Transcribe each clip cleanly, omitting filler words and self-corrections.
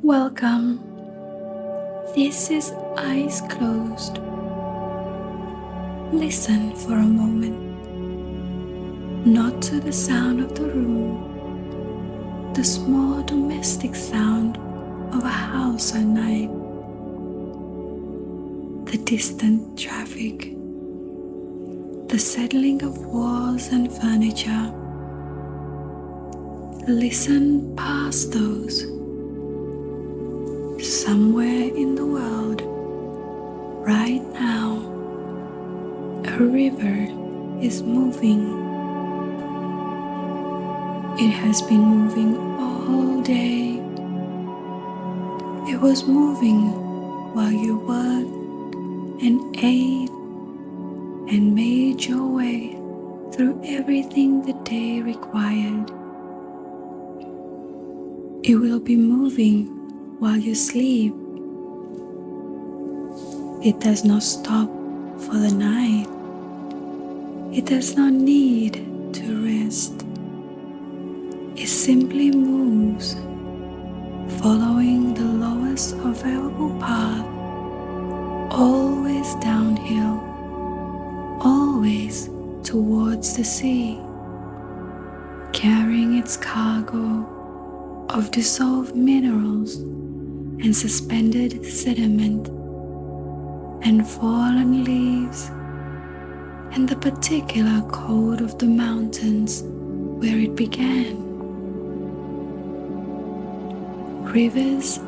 Welcome. This is eyes closed. Listen for a moment, not to the sound of the room, the small domestic sound of a house at night, the distant traffic, the settling of walls and furniture. Listen past those. Somewhere in the world, right now, a river is moving. It has been moving all day. It was moving while you worked and ate and made your way through everything the day required. It will be moving while you sleep. It does not stop for the night. It does not need to rest. It simply moves, following the lowest available path, always downhill, always towards the sea, carrying its cargo of dissolved minerals and suspended sediment and fallen leaves and the particular code of the mountains where it began. Rivers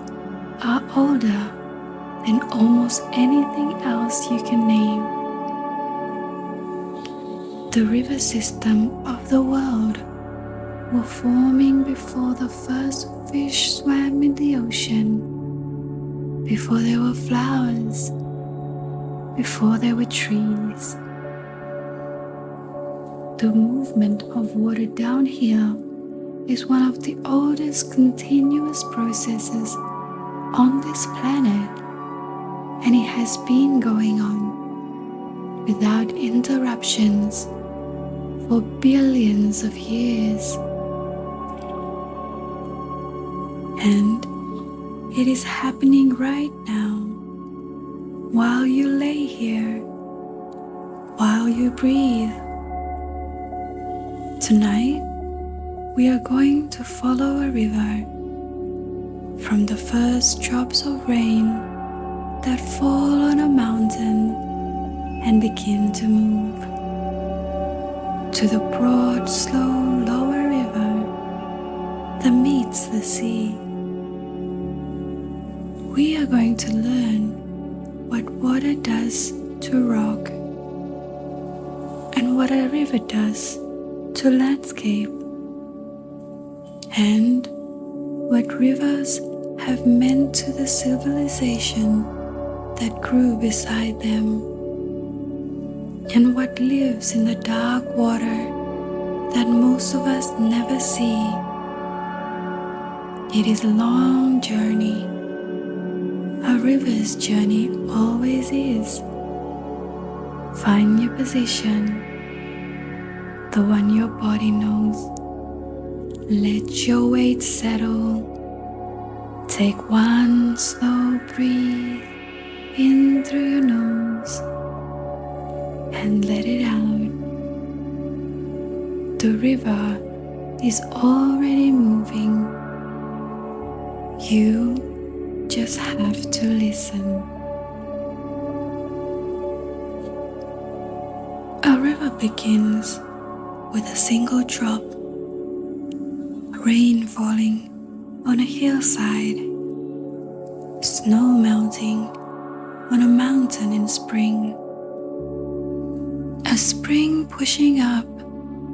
are older than almost anything else you can name. The river system of the world were forming before the first fish swam in the ocean, before there were flowers, before there were trees. The movement of water down here is one of the oldest continuous processes on this planet, and it has been going on without interruptions for billions of years. And it is happening right now, while you lay here, while you breathe. Tonight, we are going to follow a river from the first drops of rain that fall on a mountain and begin to move, to the broad, slow, lower river that meets the sea. We are going to learn what water does to rock and what a river does to landscape, and what rivers have meant to the civilization that grew beside them, and what lives in the dark water that most of us never see. It is a long journey. A river's journey always is. Find your position, the one your body knows. Let your weight settle. Take one slow breath in through your nose and let it out. The river is already moving. You just have to listen. A river begins with a single drop, rain falling on a hillside, snow melting on a mountain in spring, a spring pushing up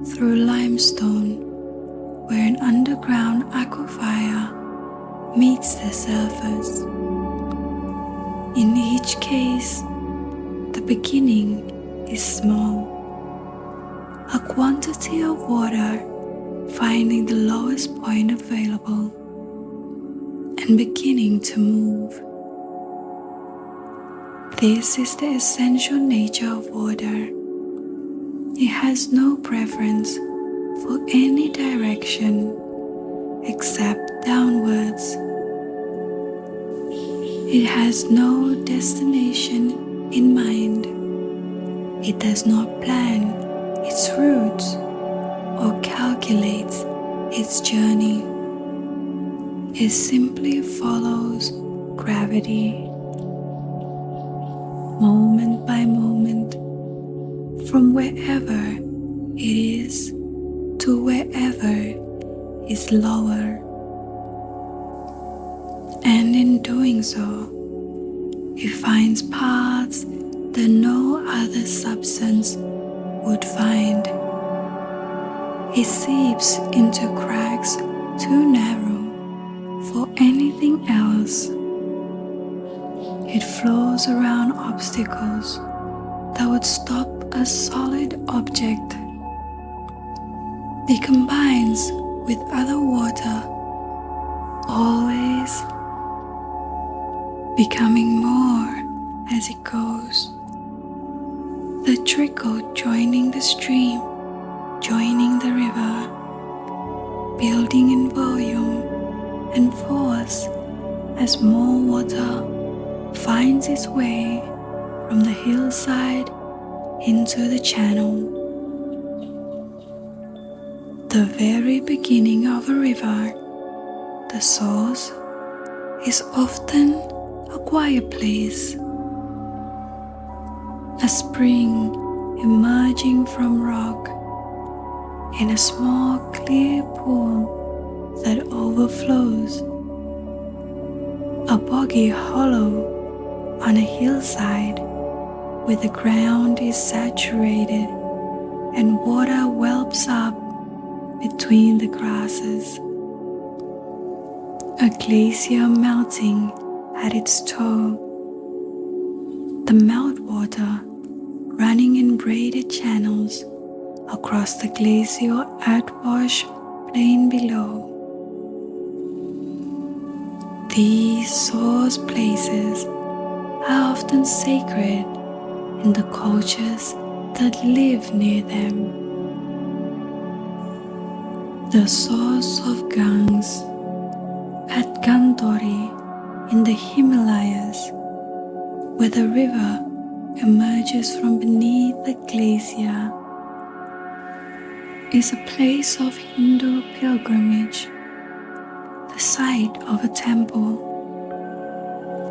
through limestone where an underground aquifer meets the surface. In each case, the beginning is small, a quantity of water finding the lowest point available and beginning to move. This is the essential nature of water. It has no preference for any direction except downwards. It has no destination in mind. It does not plan its routes or calculates its journey. It simply follows gravity, moment by moment, from wherever it is to wherever is lower. And in doing so, it finds paths that no other substance would find. It seeps into cracks too narrow for anything else. It flows around obstacles that would stop a solid object. It combines with other water, always becoming more as it goes. The trickle joining the stream, joining the river, building in volume and force as more water finds its way from the hillside into the channel. The very beginning of a river, the source, is often a quiet place, a spring emerging from rock in a small clear pool that overflows, a boggy hollow on a hillside where the ground is saturated and water whelps up between the grasses, a glacier melting at its toe, the meltwater running in braided channels across the glacial outwash plain below. These source places are often sacred in the cultures that live near them. The source of Ganges at Gandhari in the Himalayas, where the river emerges from beneath the glacier, is a place of Hindu pilgrimage, the site of a temple,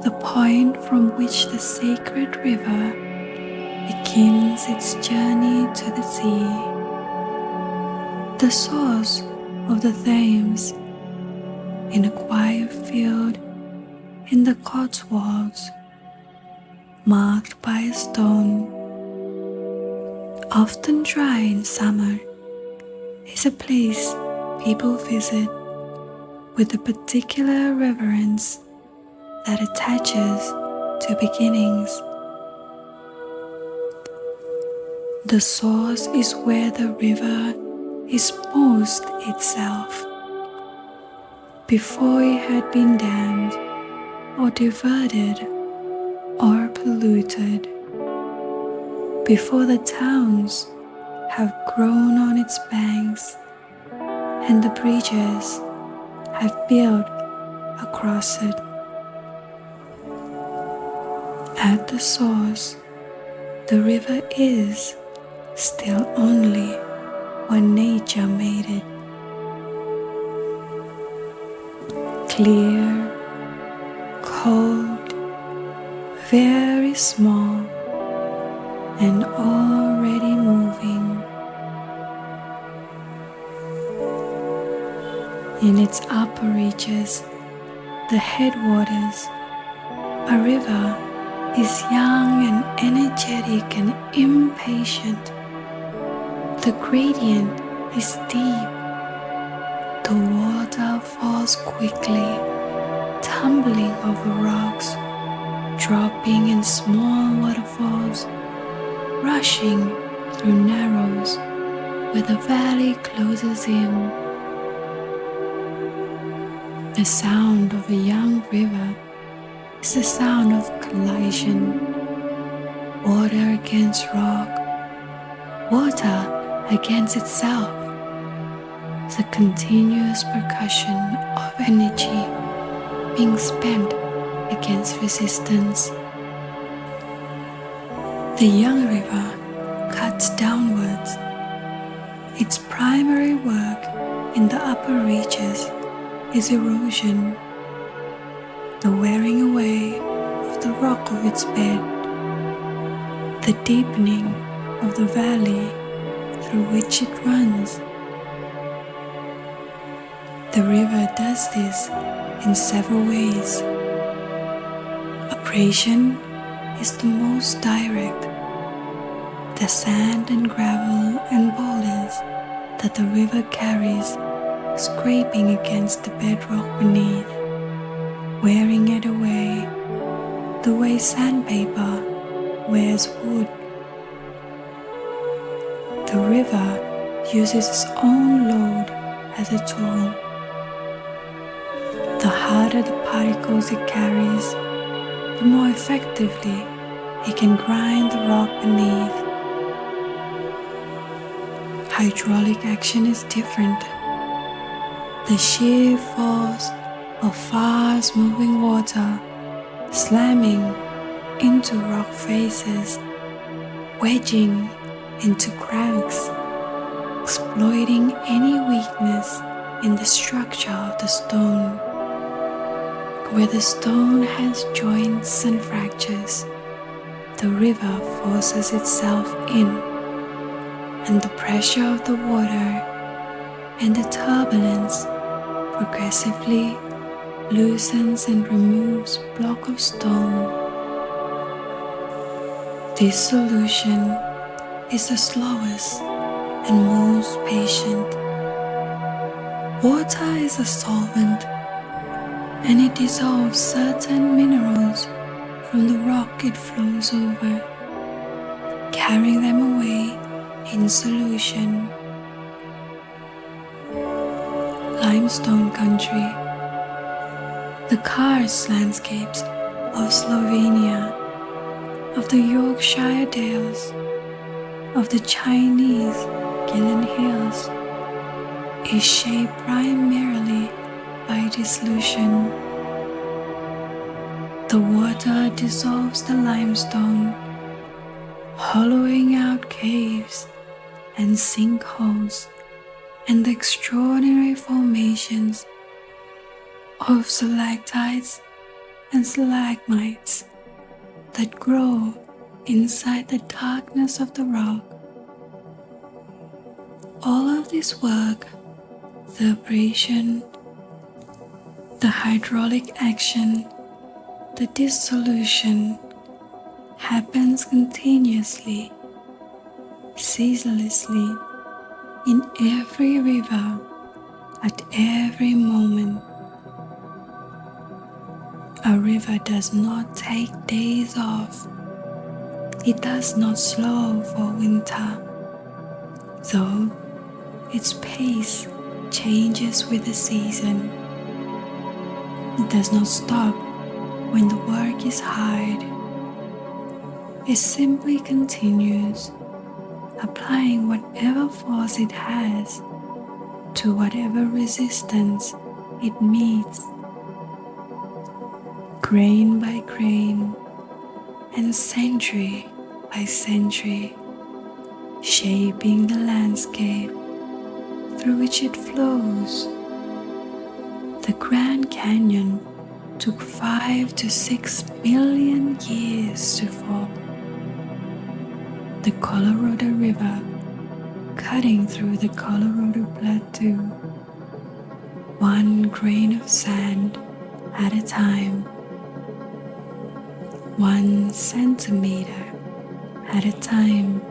the point from which the sacred river begins its journey to the sea, the source of the Thames in a quiet field in the Cotswolds, marked by a stone. Often dry in summer, is a place people visit with a particular reverence that attaches to beginnings. The source is where the river is most itself, before it had been dammed or diverted or polluted, before the towns have grown on its banks and the bridges have built across it. At the source, the river is still only what nature made it. Clear, cold, very small, and already moving. In its upper reaches, the headwaters, a river is young and energetic and impatient. The gradient is deep. The water falls quickly, tumbling over rocks, dropping in small waterfalls, rushing through narrows where the valley closes in. The sound of a young river is the sound of collision. Water against rock, water against itself. The continuous percussion of energy being spent against resistance. The young river cuts downwards. Its primary work in the upper reaches is erosion, the wearing away of the rock of its bed, the deepening of the valley through which it runs. The river does this in several ways. Abrasion is the most direct. The sand and gravel and boulders that the river carries scraping against the bedrock beneath, wearing it away the way sandpaper wears wood. The river uses its own load as a tool. The harder the particles it carries, the more effectively it can grind the rock beneath. Hydraulic action is different. The sheer force of fast-moving water slamming into rock faces, wedging into cracks, exploiting any weakness in the structure of the stone. Where the stone has joints and fractures, the river forces itself in, and the pressure of the water and the turbulence progressively loosens and removes block of stone. This solution is the slowest and most patient. Water is a solvent, and it dissolves certain minerals from the rock it flows over, carrying them away in solution. Limestone country. The karst landscapes of Slovenia, of the Yorkshire Dales, of the Chinese Gillen Hills, is shaped primarily by dissolution. The water dissolves the limestone, hollowing out caves and sinkholes and the extraordinary formations of stalactites and stalagmites that grow inside the darkness of the rock. All of this work, the abrasion, the hydraulic action, the dissolution, happens continuously, ceaselessly, in every river, at every moment. A river does not take days off. It does not slow for winter, though its pace changes with the season. It does not stop when the work is hard. It simply continues, applying whatever force it has to whatever resistance it meets. Grain by grain and century by century, shaping the landscape through which it flows. The Grand Canyon took 5 to 6 million years to form. The Colorado River cutting through the Colorado Plateau, one grain of sand at a time, 1 centimeter at a time,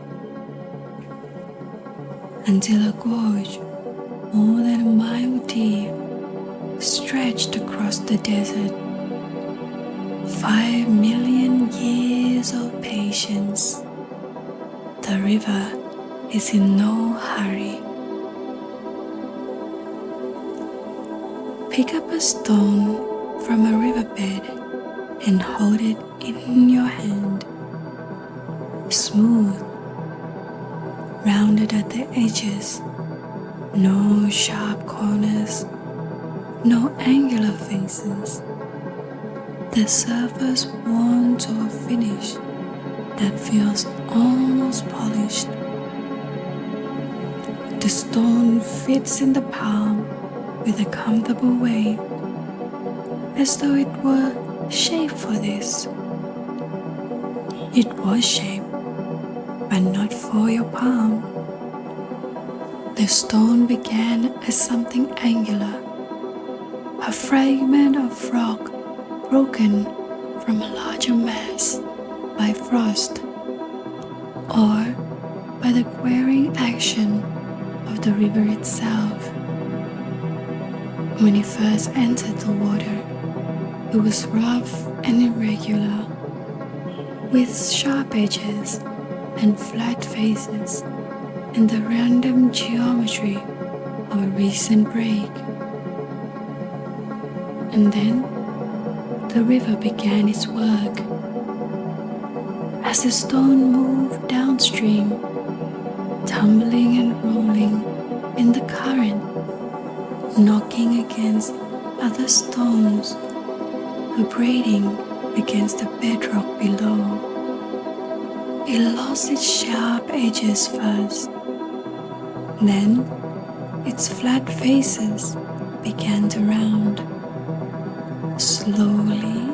until a gorge more than a mile deep stretched across the desert. 5 million years of patience. The river is in no hurry. Pick up a stone from a riverbed and hold it in your hand. Smooth, rounded at the edges, no sharp corners, no angular faces. The surface worn to a finish that feels almost polished. The stone fits in the palm with a comfortable weight, as though it were shaped for this. It was shaped, but not for your palm. The stone began as something angular, a fragment of rock broken from a larger mass by frost or by the wearing action of the river itself. When it first entered the water, it was rough and irregular, with sharp edges and flat faces and the random geometry of a recent break. And then the river began its work. As the stone moved downstream, tumbling and rolling in the current, knocking against other stones, vibrating against the bedrock below. It lost its sharp edges first. Then its flat faces began to round. Slowly,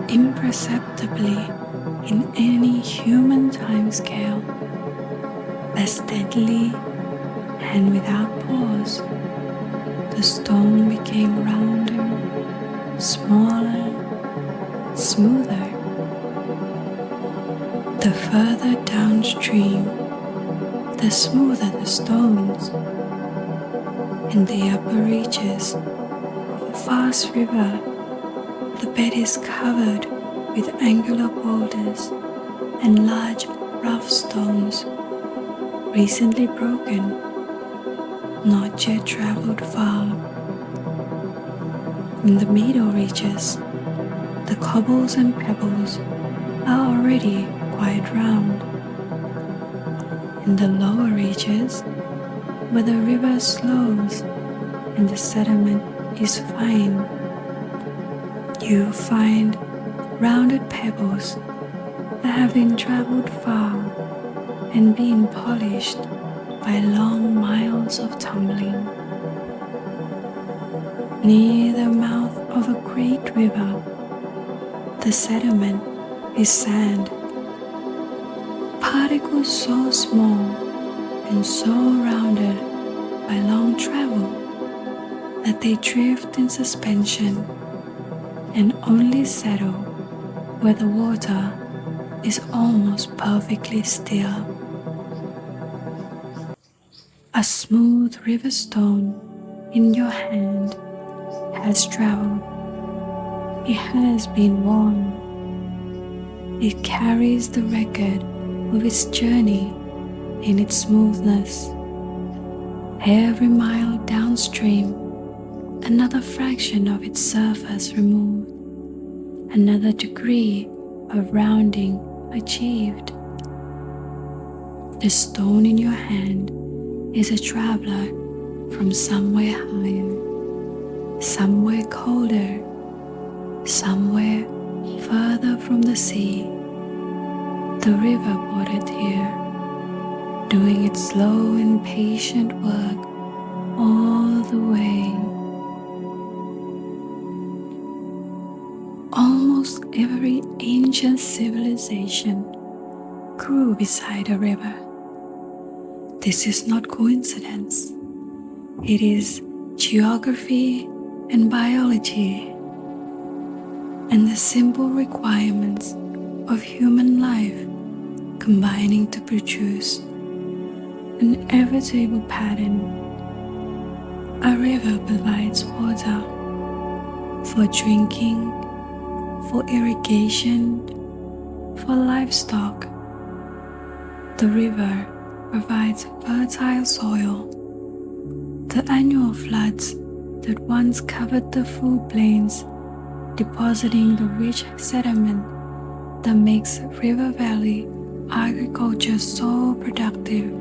imperceptibly in any human timescale, but steadily and without pause, the stone became rounder, smaller, smoother. The further downstream, the smoother the stones. In the upper reaches of a vast river, the bed is covered with angular boulders and large rough stones, recently broken, not yet traveled far. In the middle reaches, the cobbles and pebbles are already quite round. In the lower reaches, where the river slows and the sediment is fine, you find rounded pebbles that have been traveled far and been polished by long miles of tumbling. Near the mouth of a great river, the sediment is sand, particles so small and so rounded by long travel that they drift in suspension and only settle where the water is almost perfectly still. A smooth river stone in your hand has traveled. It has been worn. It carries the record of its journey in its smoothness. Every mile downstream, another fraction of its surface removed, another degree of rounding achieved. The stone in your hand is a traveler from somewhere higher, somewhere colder, somewhere further from the sea. The river brought it here, doing its slow and patient work all the way. Almost every ancient civilization grew beside a river. This is not coincidence. It is geography and biology, and the simple requirements of human life combining to produce an ever-stable pattern. A river provides water for drinking, for irrigation, for livestock. The river provides fertile soil. The annual floods that once covered the floodplains, depositing the rich sediment that makes river valley agriculture so productive.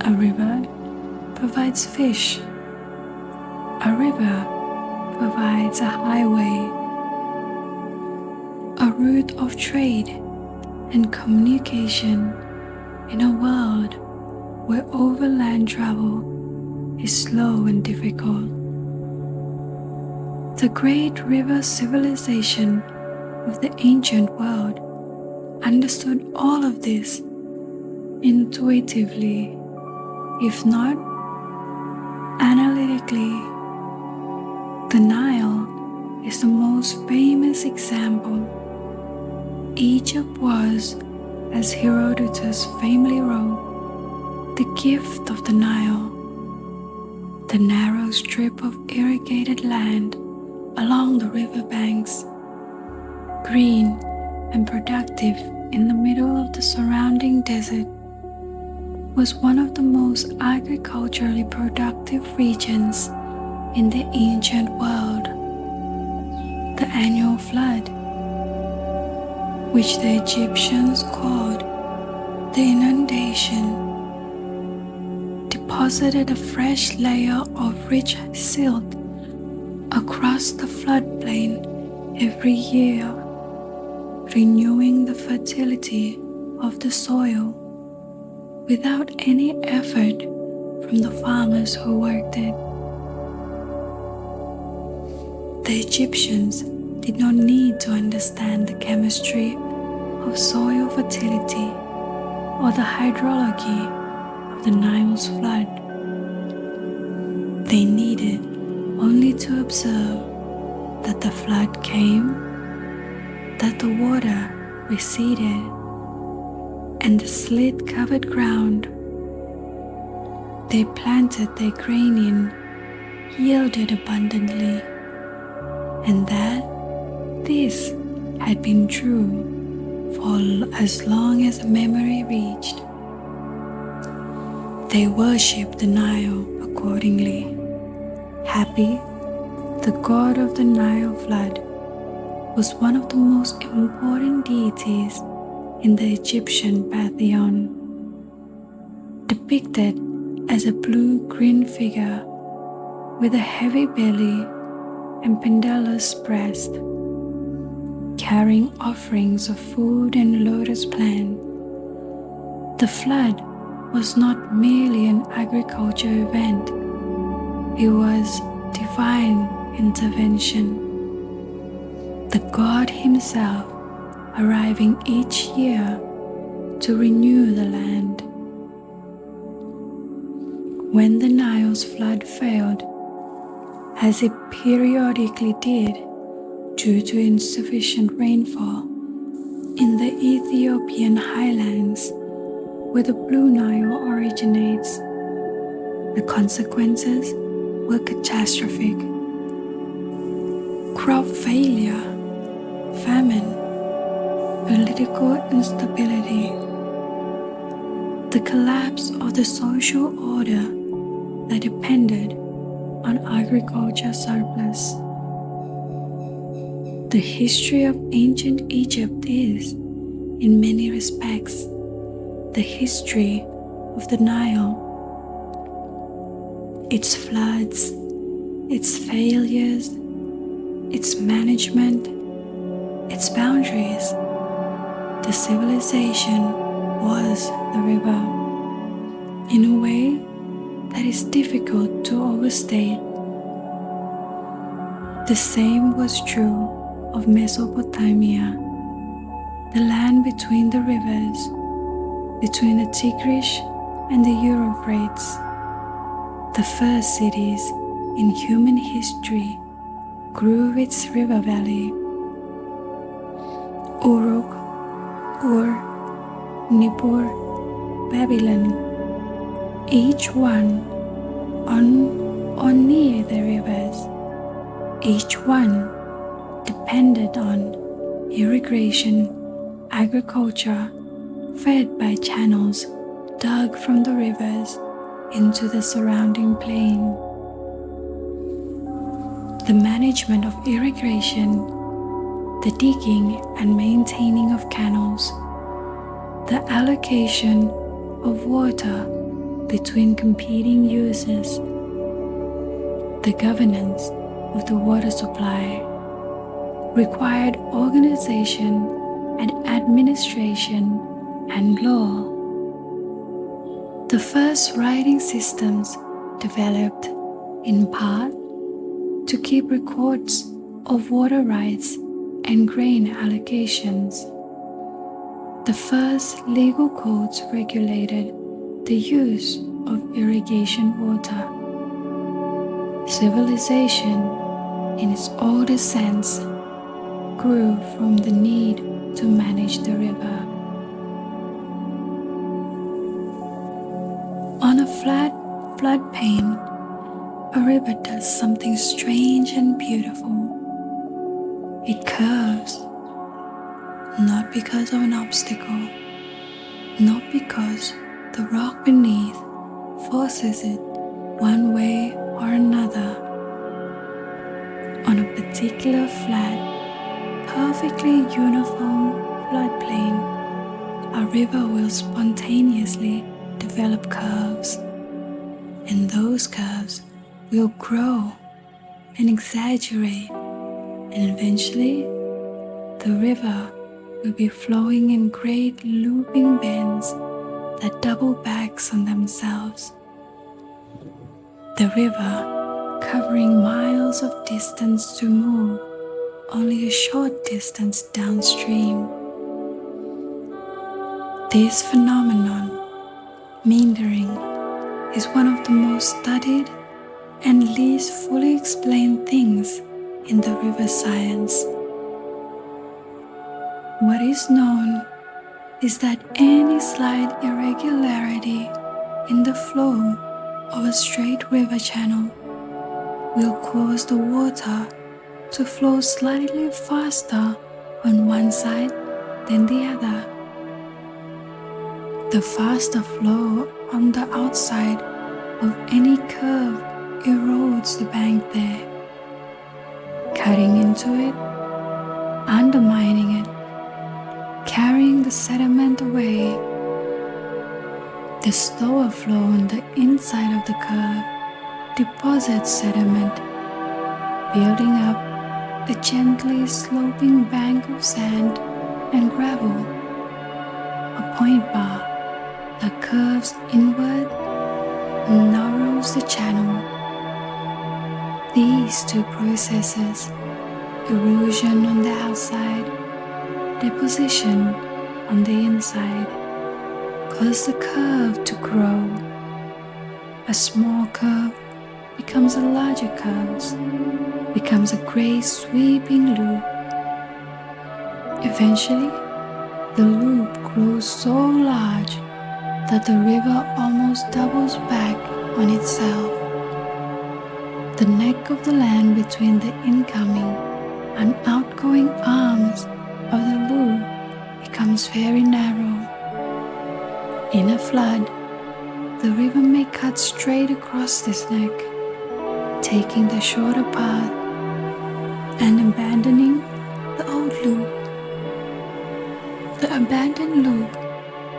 A river provides fish. A river provides a highway, a route of trade and communication in a world where overland travel is slow and difficult. The great river civilization of the ancient world understood all of this intuitively, if not analytically. The Nile is the most famous example. Egypt was, as Herodotus famously wrote, the gift of the Nile, the narrow strip of irrigated land along the riverbanks, green and productive in the middle of the surrounding desert, was one of the most agriculturally productive regions in the ancient world. The annual flood, which the Egyptians called the inundation, deposited a fresh layer of rich silt across the floodplain every year, renewing the fertility of the soil without any effort from the farmers who worked it. The Egyptians did not need to understand the chemistry of soil fertility or the hydrology of the Nile's flood. They needed only to observe that the flood came, that the water receded, and the slit-covered ground they planted their grain in yielded abundantly, and that this had been true for as long as memory reached. They worshipped the Nile accordingly. Happy, the god of the Nile flood, was one of the most important deities in the Egyptian pantheon. Depicted as a blue-green figure with a heavy belly and pendulous breast, carrying offerings of food and lotus plant, the flood was not merely an agriculture event, it was divine intervention. The god himself arriving each year to renew the land. When the Nile's flood failed, as it periodically did due to insufficient rainfall in the Ethiopian highlands where the Blue Nile originates, the consequences were catastrophic. Crop failure, famine, political instability, the collapse of the social order that depended on agriculture surplus. The history of ancient Egypt is, in many respects, the history of the Nile. Its floods, its failures, its management, its boundaries. The civilization was the river, in a way that is difficult to overstate. The same was true of Mesopotamia, the land between the rivers, between the Tigris and the Euphrates. The first cities in human history grew its river valley. Uruk, Ur, Nippur, Babylon, each one on or near the rivers, each one depended on irrigation, agriculture, fed by channels dug from the rivers into the surrounding plain. The management of irrigation, the digging and maintaining of canals, the allocation of water between competing users, the governance of the water supply required organization and administration and law. The first writing systems developed in part to keep records of water rights and grain allocations. The first legal codes regulated the use of irrigation water. Civilization, in its oldest sense, grew from the need to manage the river. On a flat floodplain, a river does something strange and beautiful. It curves, not because of an obstacle, not because the rock beneath forces it one way or another. On a particular flat, perfectly uniform floodplain, a river will spontaneously develop curves, and those curves will grow and exaggerate, and eventually the river will be flowing in great looping bends that double backs on themselves. The river, covering miles of distance to move only a short distance downstream. This phenomenon, meandering, is one of the most studied and least fully explained things in the river science. What is known is that any slight irregularity in the flow of a straight river channel will cause the water to flow slightly faster on one side than the other. The faster flow on the outside of any curve erodes the bank there, cutting into it, undermining it, carrying the sediment away. The slower flow on the inside of the curve deposits sediment, building up a gently sloping bank of sand and gravel. A point bar that curves inward narrows the channel. These two processes, erosion on the outside, deposition on the inside, cause the curve to grow. A small curve becomes a larger curve, becomes a great sweeping loop. Eventually, the loop grows so large that the river almost doubles back on itself. The neck of the land between the incoming and outgoing arms of the loop becomes very narrow. In a flood, the river may cut straight across this neck, taking the shorter path and abandoning the old loop. The abandoned loop,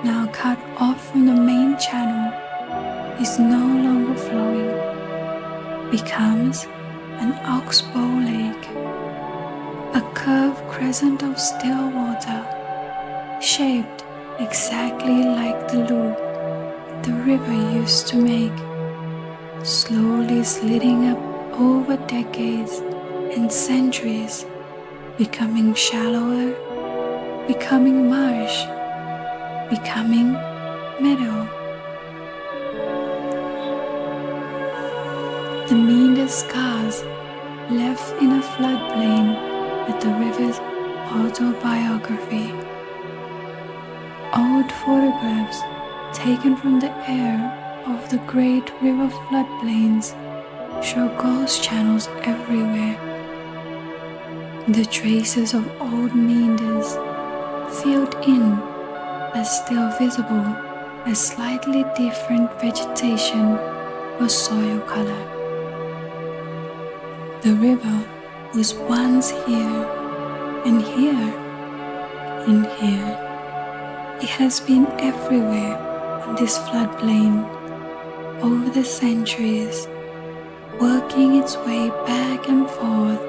now cut off from the main channel, is no longer flowing, becomes an oxbow lake, a curved crescent of still water, shaped exactly like the loop the river used to make, slowly sliding up over decades and centuries, becoming shallower, becoming marsh, becoming meadow. The meander scars left in a floodplain at the river's autobiography. Old photographs taken from the air of the great river floodplains show ghost channels everywhere. The traces of old meanders filled in are still visible as slightly different vegetation or soil color. The river was once here and here and here. It has been everywhere on this floodplain over the centuries, working its way back and forth,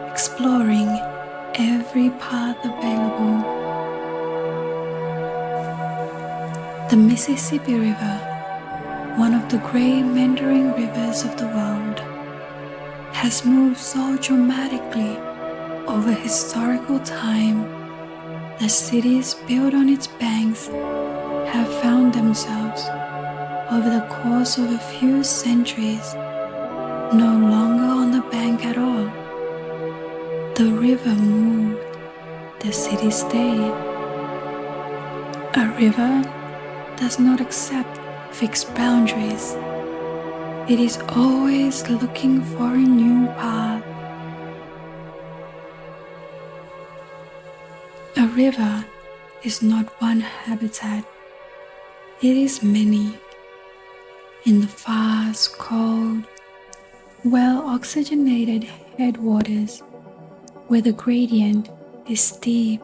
exploring every path available. The Mississippi River, one of the great meandering rivers of the world, has moved so dramatically over historical time that cities built on its banks have found themselves, over the course of a few centuries, no longer on the bank at all. The river moved, the city stayed. A river does not accept fixed boundaries. It is always looking for a new path. A river is not one habitat, it is many. In the fast, cold, well-oxygenated headwaters, where the gradient is steep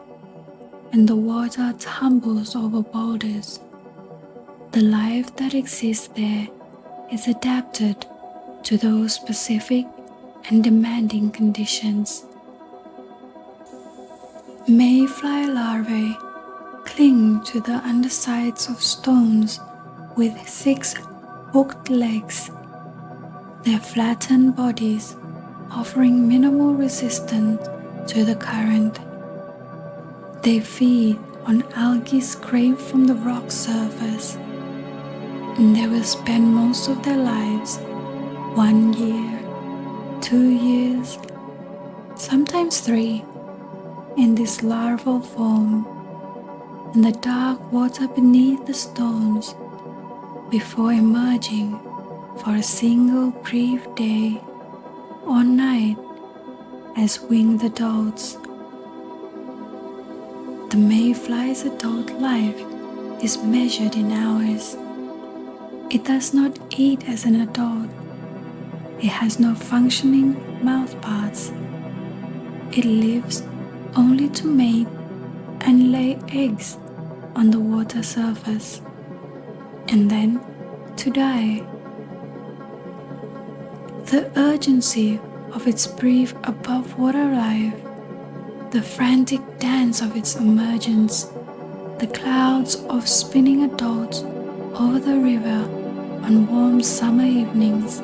and the water tumbles over boulders, the life that exists there is adapted to those specific and demanding conditions. Mayfly larvae cling to the undersides of stones with 6 hooked legs, their flattened bodies offering minimal resistance to the current. They feed on algae scraped from the rock surface, and they will spend most of their lives 1 year, 2 years, sometimes 3, in this larval form in the dark water beneath the stones before emerging for a single brief day or night as winged adults. The mayfly's adult life is measured in hours. It does not eat as an adult. It has no functioning mouthparts. It lives only to mate and lay eggs on the water surface, and then to die. The urgency of its brief above-water life, the frantic dance of its emergence, the clouds of spinning adults over the river on warm summer evenings,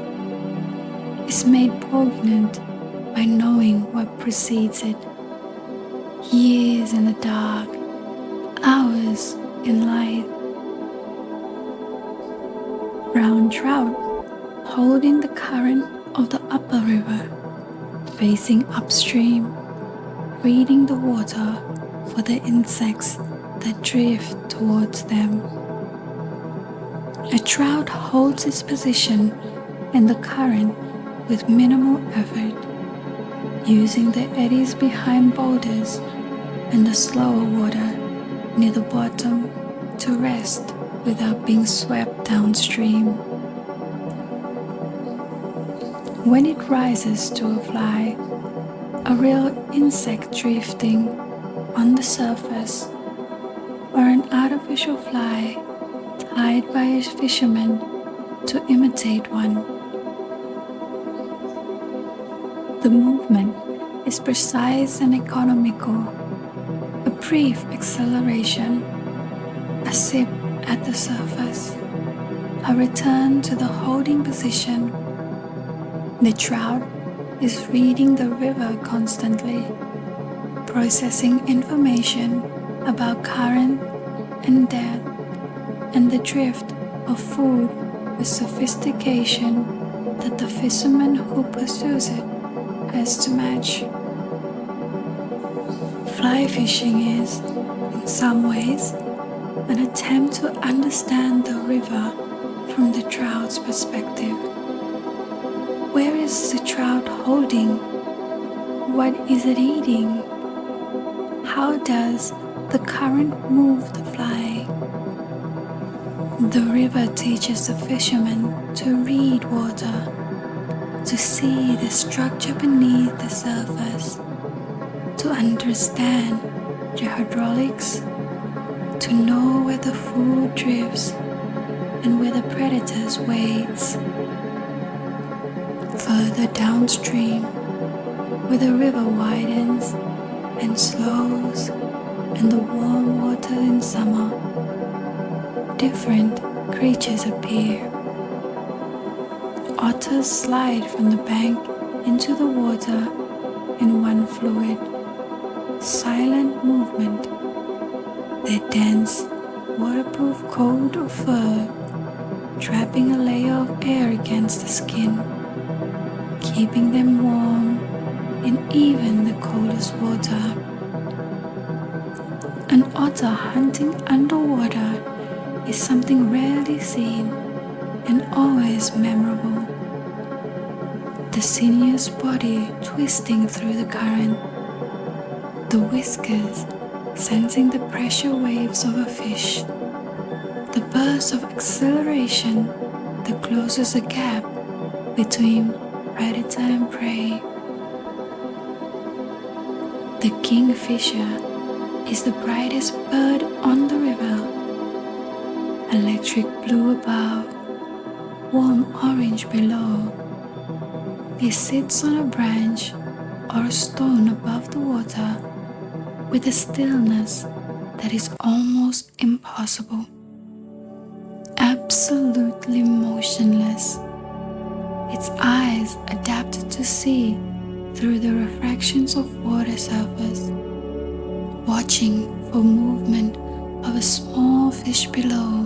is made poignant by knowing what precedes it. Years in the dark, hours in light. Brown trout holding the current of the upper river, facing upstream, reading the water for the insects that drift towards them. A trout holds its position in the current with minimal effort, using the eddies behind boulders and the slower water near the bottom to rest without being swept downstream. When it rises to a fly, a real insect drifting on the surface, or an artificial fly tied by a fisherman to imitate one, the movement is precise and economical. A brief acceleration, a sip at the surface, a return to the holding position. The trout is reading the river constantly, processing information about current and depth and the drift of food with sophistication that the fisherman who pursues it has to match. Fly fishing is, in some ways, an attempt to understand the river from the trout's perspective. Where is the trout holding? What is it eating? How does the current move the fly? The river teaches the fisherman to read water, to see the structure beneath the surface, to understand the hydraulics, to know where the food drifts and where the predators waits. Further downstream, where the river widens and slows and the warm water in summer, different creatures appear. Otters slide from the bank into the water in one fluid, silent movement. Their dense, waterproof coat of fur trapping a layer of air against the skin, keeping them warm in even the coldest water. An otter hunting underwater is something rarely seen and always memorable. The sinuous body twisting through the current, the whiskers sensing the pressure waves of a fish, the burst of acceleration that closes the gap between predator and prey. The kingfisher is the brightest bird on the river, electric blue above, warm orange below. He sits on a branch or a stone above the water with a stillness that is almost impossible. Absolutely motionless, its eyes adapted to see through the refractions of water surface, watching for movement of a small fish below.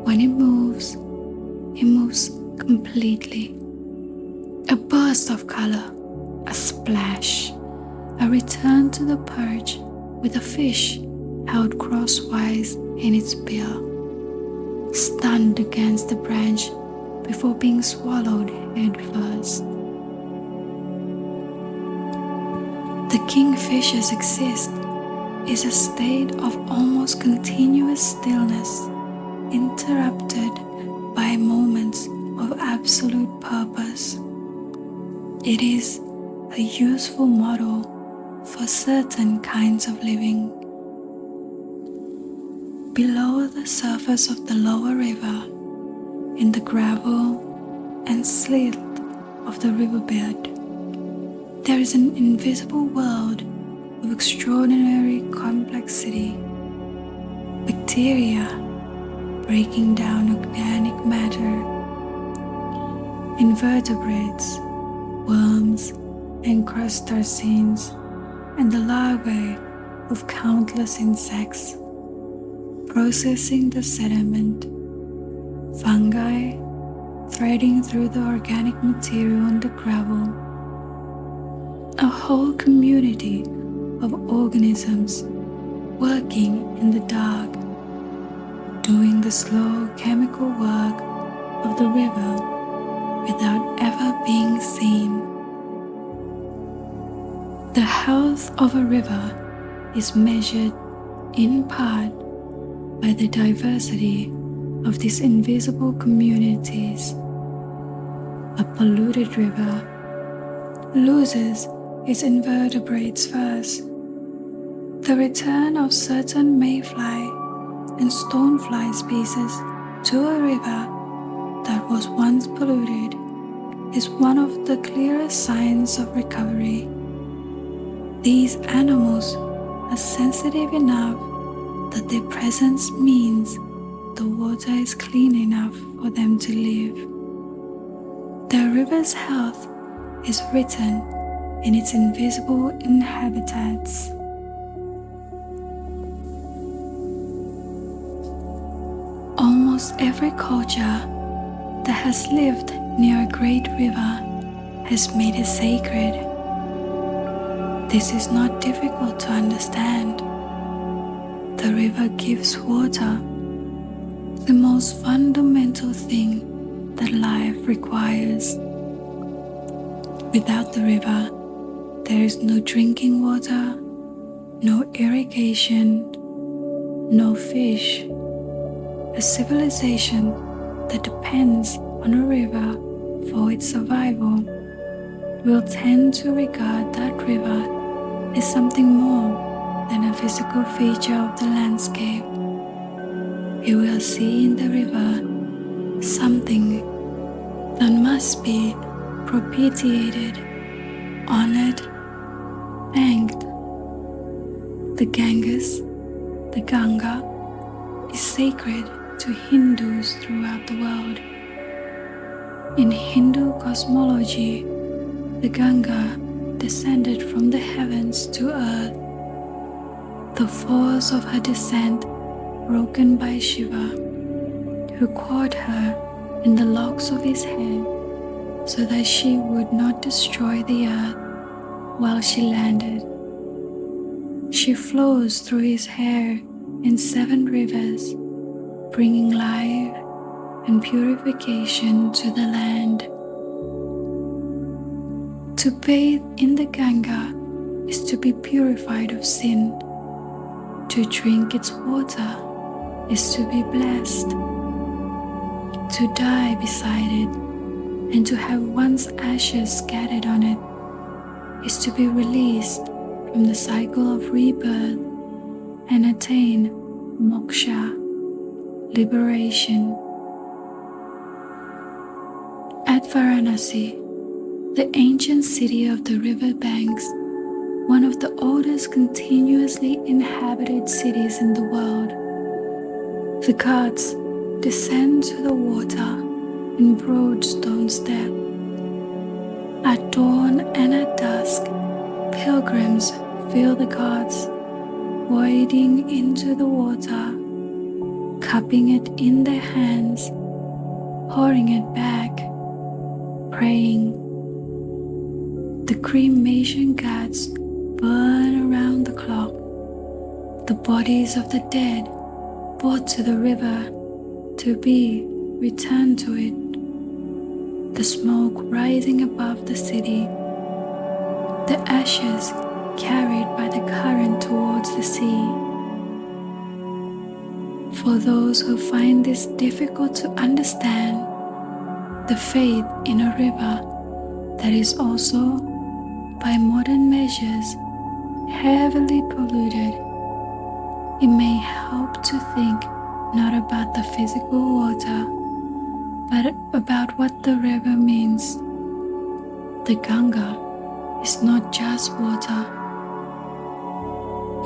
When it moves completely. A burst of color, a splash, a return to the perch with a fish held crosswise in its bill, stunned against the branch before being swallowed headfirst. The kingfisher's exist is a state of almost continuous stillness, interrupted by moments of absolute purpose. It is a useful model for certain kinds of living. Below the surface of the lower river, in the gravel and silt of the riverbed, there is an invisible world of extraordinary complexity. Bacteria breaking down organic matter, invertebrates, worms and crustaceans, and the larvae of countless insects, processing the sediment, fungi threading through the organic material on the gravel, a whole community of organisms working in the dark, doing the slow chemical work of the river without ever being seen. The health of a river is measured in part by the diversity of these invisible communities. A polluted river loses its invertebrates first. The return of certain mayfly and stonefly species to a river that was once polluted is one of the clearest signs of recovery. These animals are sensitive enough that their presence means the water is clean enough for them to live. The river's health is written in its invisible inhabitants. Almost every culture that has lived near a great river has made it sacred. This is not difficult to understand. The river gives water, the most fundamental thing that life requires. Without the river, there is no drinking water, no irrigation, no fish. A civilization that depends on a river for its survival will tend to regard that river as something more than a physical feature of the landscape. It will see in the river something that must be propitiated, honored, thanked. The Ganges, the Ganga, is sacred to Hindus throughout the world. In Hindu cosmology, the Ganga descended from the heavens to earth. The force of her descent broken by Shiva, who caught her in the locks of his hair so that she would not destroy the earth while she landed. She flows through his hair in 7 rivers, bringing life and purification to the land. To bathe in the Ganga is to be purified of sin. To drink its water is to be blessed. To die beside it and to have one's ashes scattered on it is to be released from the cycle of rebirth and attain moksha, liberation. At Varanasi, the ancient city of the river banks, one of the oldest continuously inhabited cities in the world, the Ghats descend to the water in broad stone steps. At dawn and at dusk, pilgrims fill the Ghats, wading into the water, cupping it in their hands, pouring it back, praying. The cremation Ghats burn around the clock. The bodies of the dead brought to the river to be returned to it. The smoke rising above the city, the ashes carried by the current towards the sea. For those who find this difficult to understand, the faith in a river that is also, by modern measures, heavily polluted, it may help to think not about the physical water, but about what the river means. The Ganga is not just water,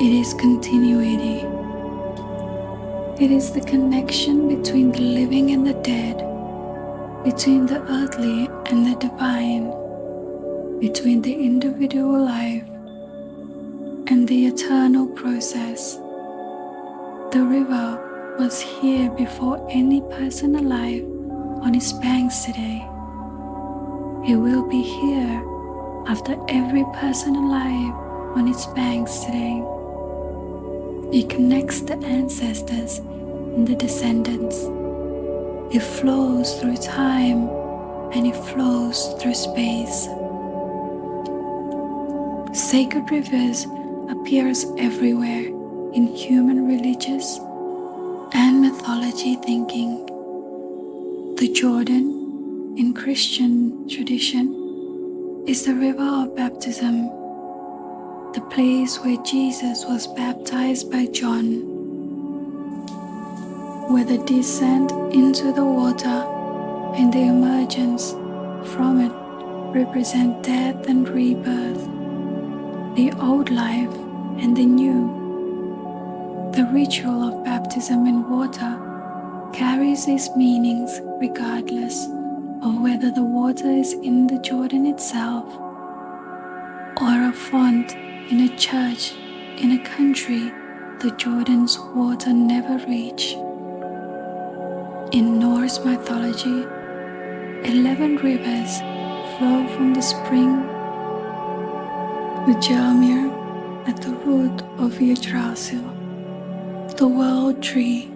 it is continuity. It is the connection between the living and the dead, between the earthly and the divine, between the individual life and the eternal process. The river was here before any person alive on its banks today. It will be here after every person alive on its banks today. It connects the ancestors and the descendants. It flows through time and it flows through space. Sacred rivers appears everywhere in human religious and mythology thinking. The Jordan, in Christian tradition, is the river of baptism, the place where Jesus was baptized by John, where the descent into the water and the emergence from it represent death and rebirth, the old life and the new. The ritual of baptism in water carries these meanings regardless of whether the water is in the Jordan itself or a font in a church in a country the Jordan's water never reached. In Norse mythology, 11 rivers flow from the spring Vijalmir at the root of Yggdrasil, the world tree,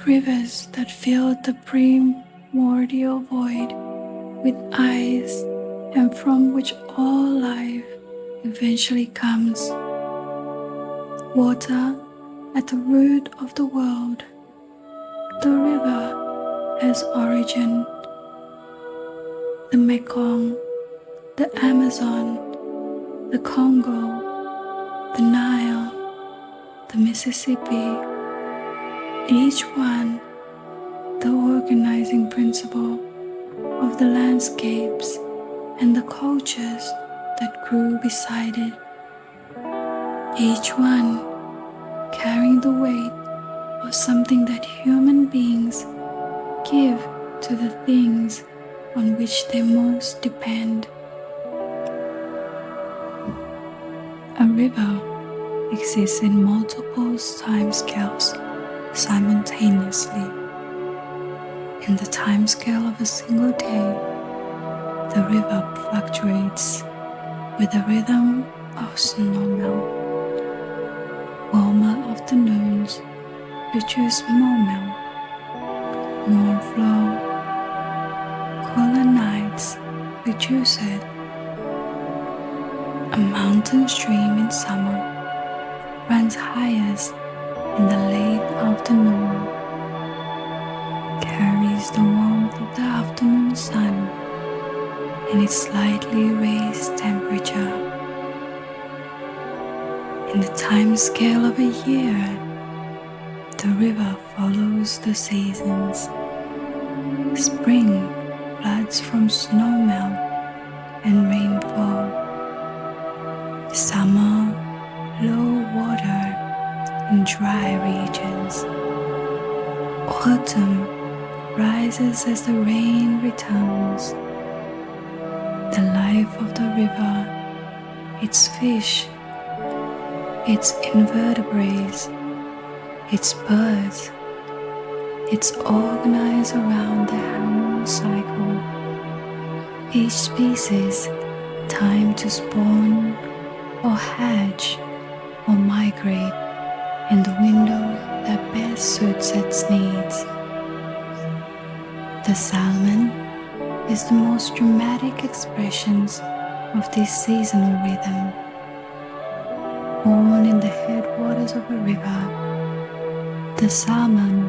rivers that filled the primordial void with eyes and from which all life eventually comes. Water at the root of the world. The river has origin. The Mekong, the Amazon, the Congo, the Nile, the Mississippi, each one the organizing principle of the landscapes and the cultures that grew beside it, each one carrying the weight of something that human beings give to the things on which they most depend. A river exists in multiple timescales simultaneously. In the timescale of a single day, the river fluctuates with the rhythm of snowmelt. Warmer afternoons produce more melt, more flow. Cooler nights produce it. A mountain stream in summer runs highest in the late afternoon, carries the warmth of the afternoon sun and its slightly raised temperature. In the time scale of a year, the river follows the seasons. Spring floods from snowmelt and rainfall. Summer, low water in dry regions. Autumn rises as the rain returns. The life of the river, its fish, its invertebrates, its birds, it's organized around the annual cycle. Each species timed to spawn or hatch or migrate in the window that best suits its needs. The salmon is the most dramatic expressions of this seasonal rhythm. Born in the headwaters of a river, the salmon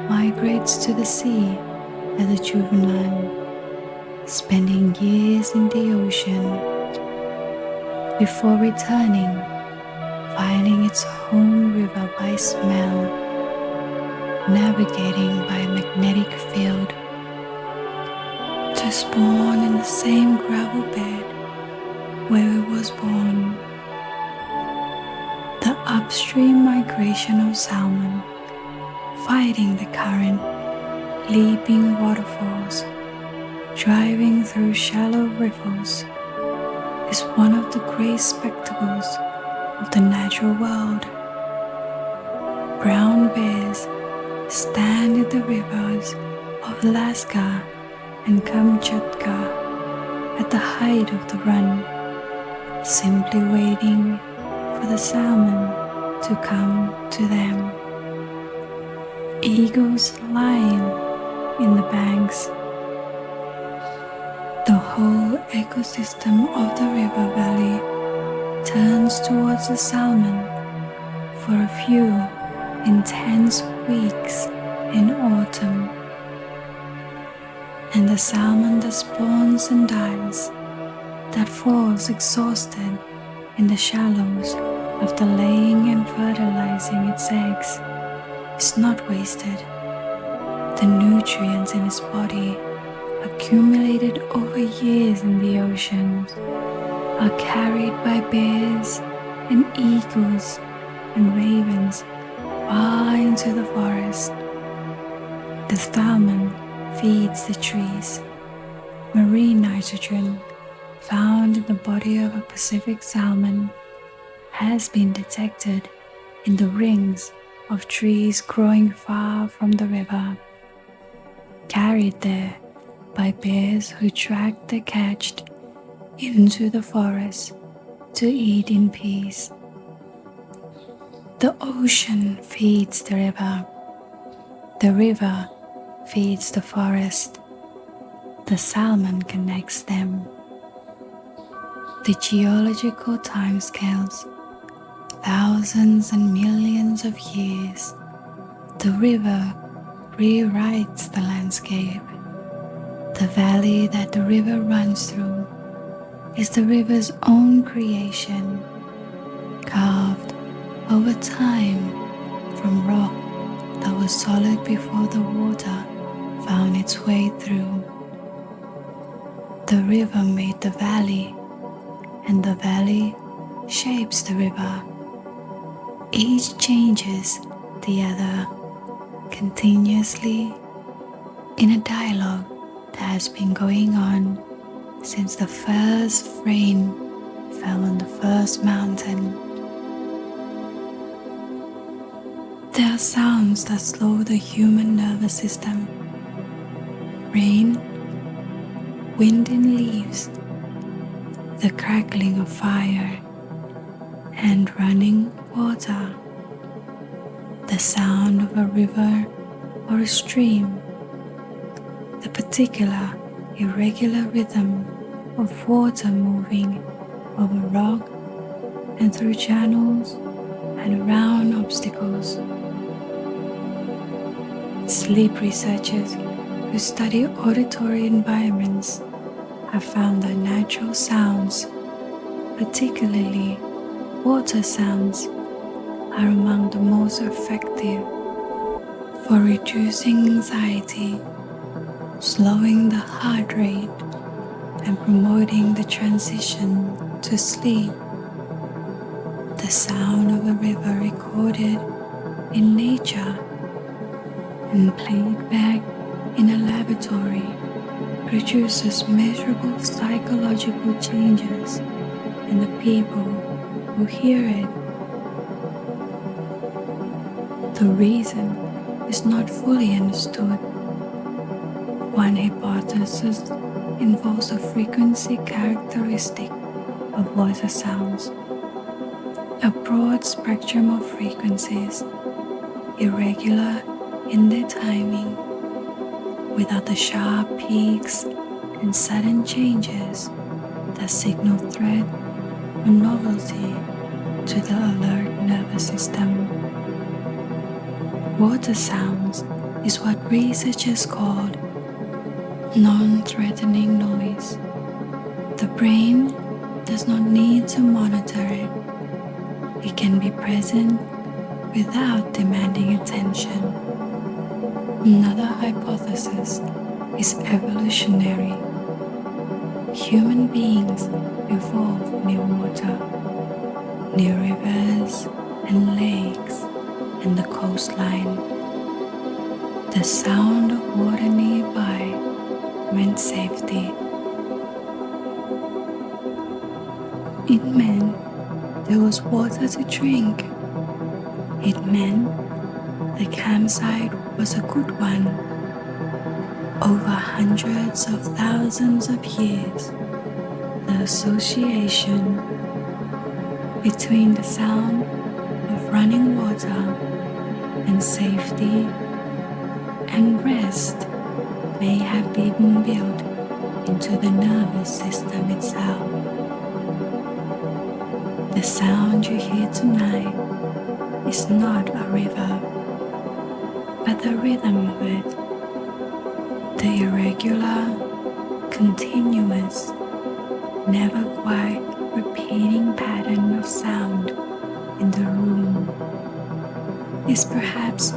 migrates to the sea as a juvenile, spending years in the ocean before returning, finding its home river by smell, navigating by magnetic field, to spawn in the same gravel bed where it was born. The upstream migration of salmon, fighting the current, leaping waterfalls, driving through shallow riffles, is one of the great spectacles of the natural world. Brown bears stand in the rivers of Alaska and Kamchatka at the height of the run, simply waiting for the salmon to come to them. Eagles lying in the banks. The whole ecosystem of the river valley turns towards the salmon for a few intense weeks in autumn. And the salmon that spawns and dies, that falls exhausted in the shallows after laying and fertilizing its eggs, is not wasted. The nutrients in its body, accumulated over years in the oceans, are carried by bears and eagles and ravens far into the forest. The salmon feeds the trees. Marine nitrogen found in the body of a Pacific salmon has been detected in the rings of trees growing far from the river, carried there by bears who tracked the catch into the forest to eat in peace. The ocean feeds the river feeds the forest, the salmon connects them. The geological timescales, thousands and millions of years, the river rewrites the landscape. The valley that the river runs through is the river's own creation, carved over time from rock that was solid before the water found its way through. The river made the valley, and the valley shapes the river. Each changes the other continuously in a dialogue that has been going on since the first rain fell on the first mountain. There are sounds that slow the human nervous system. Rain, wind in leaves, the crackling of fire, and running water. The sound of a river or a stream, the particular irregular rhythm of water moving over rock and through channels and around obstacles. Sleep researchers who study auditory environments have found that natural sounds, particularly water sounds, are among the most effective for reducing anxiety, slowing the heart rate, and promoting the transition to sleep. The sound of a river recorded in nature and played back in a laboratory produces measurable psychological changes in the people who hear it. The reason is not fully understood. One hypothesis involves a frequency characteristic of water sounds, a broad spectrum of frequencies, irregular in their timing, without the sharp peaks and sudden changes that signal threat or novelty to the alert nervous system. Water sounds is what researchers called non-threatening noise. The brain does not need to monitor it. It can be present without demanding attention. Another hypothesis is evolutionary. Human beings evolved near water, near rivers and lakes and the coastline. The sound of water nearby meant safety. It meant there was water to drink. It meant the campsite was a good one. Over hundreds of thousands of years, the association between the sound of running water and safety and rest may have been built into the nervous system itself. The sound you hear tonight is not a river, but the rhythm of it, the irregular, continuous, never quite repeating pattern of sound in the room is perhaps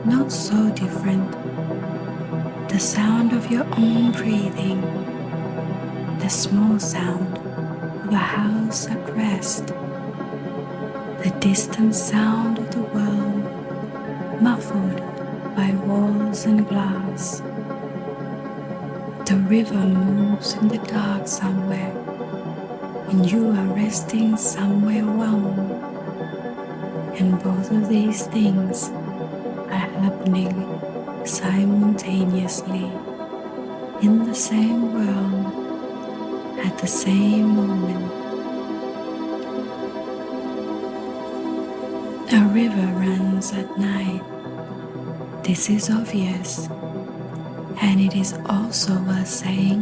not so different. The sound of your own breathing, the small sound of a house at rest, the distant sound of the world muffled by walls and glass. The river moves in the dark somewhere, and you are resting somewhere alone. And both of these things are happening simultaneously in the same world at the same moment. A river runs at night. This is obvious, and it is also worth saying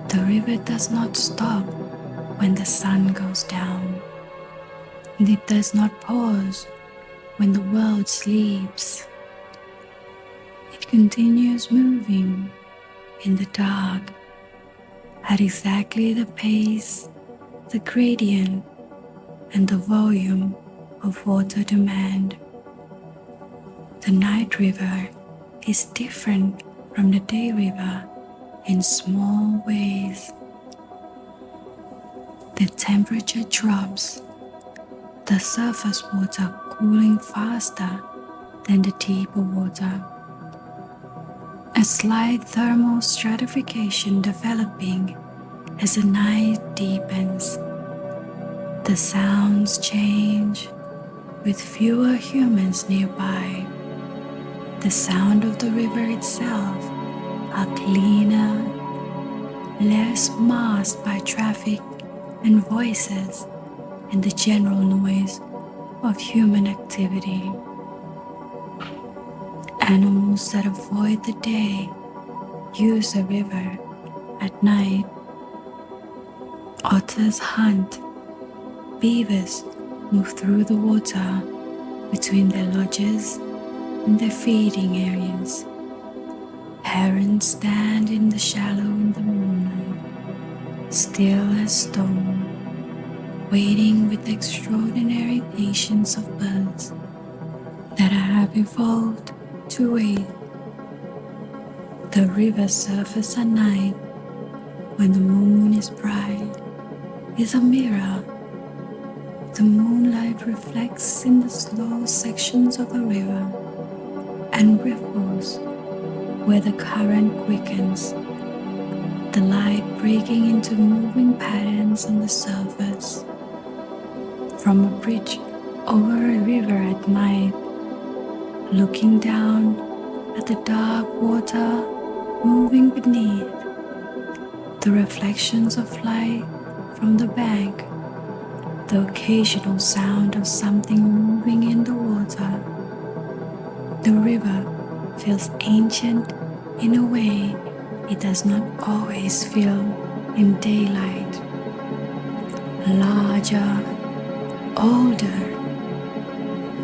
the river does not stop when the sun goes down, and it does not pause when the world sleeps. It continues moving in the dark at exactly the pace, the gradient, and the volume of water demand. The night river is different from the day river in small ways. The temperature drops, the surface water cooling faster than the deeper water. A slight thermal stratification developing as the night deepens. The sounds change with fewer humans nearby. The sound of the river itself are cleaner, less masked by traffic and voices and the general noise of human activity. Animals that avoid the day use the river at night. Otters hunt. Beavers move through the water between their lodges and their feeding areas. Herons stand in the shallow in the moonlight, still as stone, waiting with the extraordinary patience of birds that have evolved to wait. The river surface at night, when the moon is bright, is a mirror. The moonlight reflects in the slow sections of the river and ripples where the current quickens, the light breaking into moving patterns on the surface. From a bridge over a river at night, looking down at the dark water moving beneath, the reflections of light from the bank, the occasional sound of something moving in the water. The river feels ancient in a way it does not always feel in daylight. Larger, older,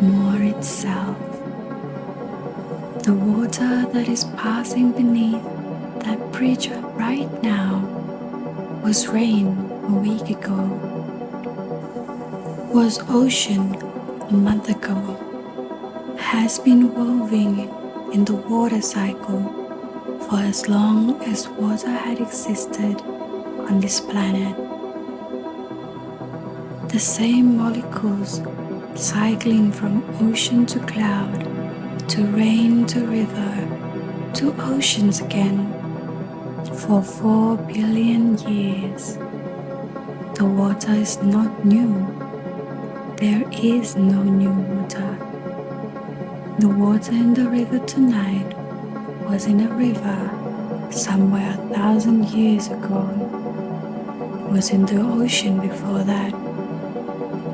more itself. The water that is passing beneath that bridge right now was rain a week ago, was ocean a month ago, has been woven in the water cycle for as long as water had existed on this planet. The same molecules cycling from ocean to cloud, to rain to river, to oceans again, for 4 billion years. The water is not new. There is no new water. The water in the river tonight was in a river somewhere 1,000 years ago, was in the ocean before that,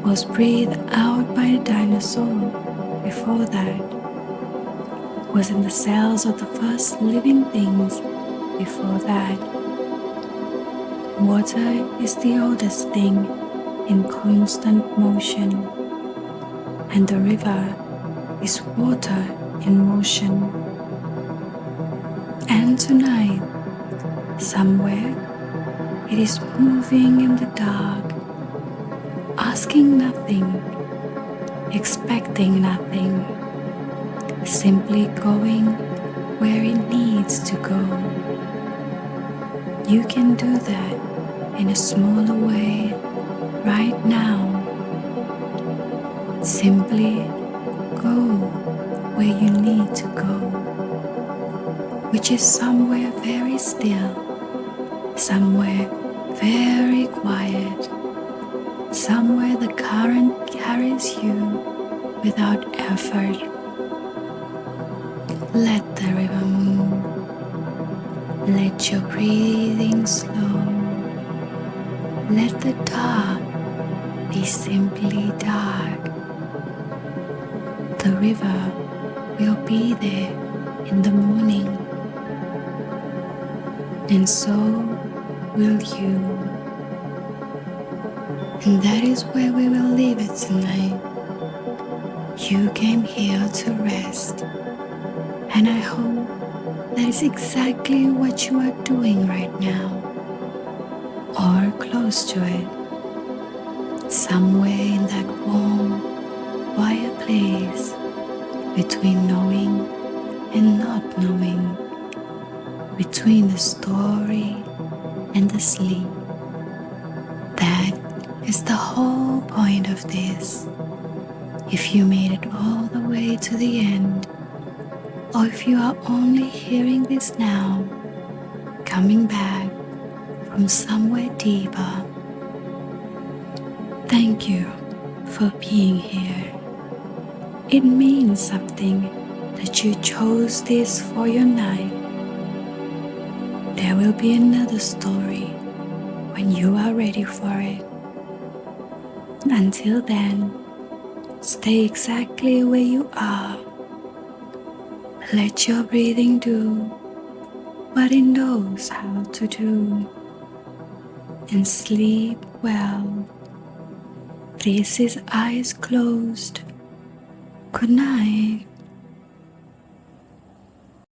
was breathed out by a dinosaur before that, was in the cells of the first living things before that. Water is the oldest thing in constant motion, and the river is water in motion. And tonight, somewhere, it is moving in the dark, asking nothing, expecting nothing, simply going where it needs to go. You can do that in a smaller way right now. Simply go where you need to go, which is somewhere very still, somewhere very quiet, somewhere the current carries you without effort. Let the river move. Let your breathing slow. Let the dark be simply dark. The river will be there in the morning, and so will you. And that is where we will leave it tonight. You came here to rest, and I hope that is exactly what you are doing right now, or close to it, somewhere in that warm, quiet place between knowing and not knowing. between the story and the sleep. That is the whole point of this. If you made it all the way to the end, or if you are only hearing this now, coming back from somewhere deeper, thank you for being here. It means something that you chose this for your night. There will be another story when you are ready for it. Until then, stay exactly where you are. Let your breathing do what it knows how to do, and sleep well. This is eyes closed. Good night.